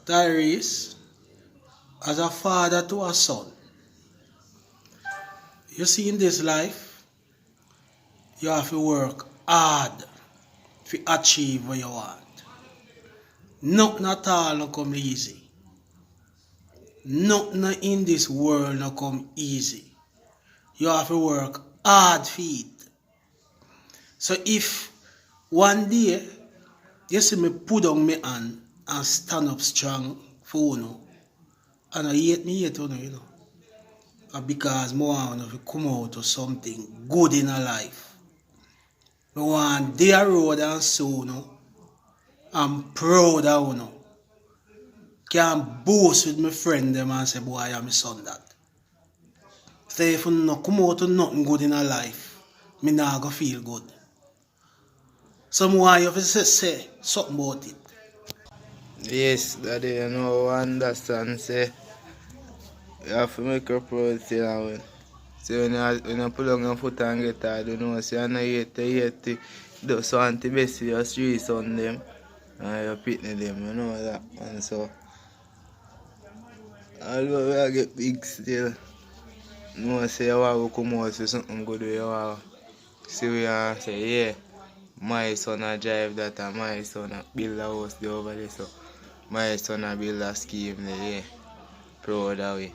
Tyrese, as a father to a son, you see in this life, you have to work hard to achieve what you want. Nothing at all no come easy. Nothing in this world no come easy. You have to work hard for it. So if one day you see me put down my hand and stand up strong for you, and I hate me yet, you know. Because I want to come out to something good in a life. I want their road and so, I'm proud of you. Can boast with my friend them and say, boy, I am my son that. So if you not come out to nothing good in a life, me not go feel good. So I want you to say something about it. Yes, Daddy, you know, I understand, say, you have to make your proud thing. So when you pull on your foot and get tired, you know, so you know you hate to do something best for your street son them and your pitney them, you know that. And so, although we get big still, you know, say you want to come out with something good where you want to see we and say, yeah, my son a drive that and my son a build a house there over there, so my son a build a scheme there, yeah, proud of it.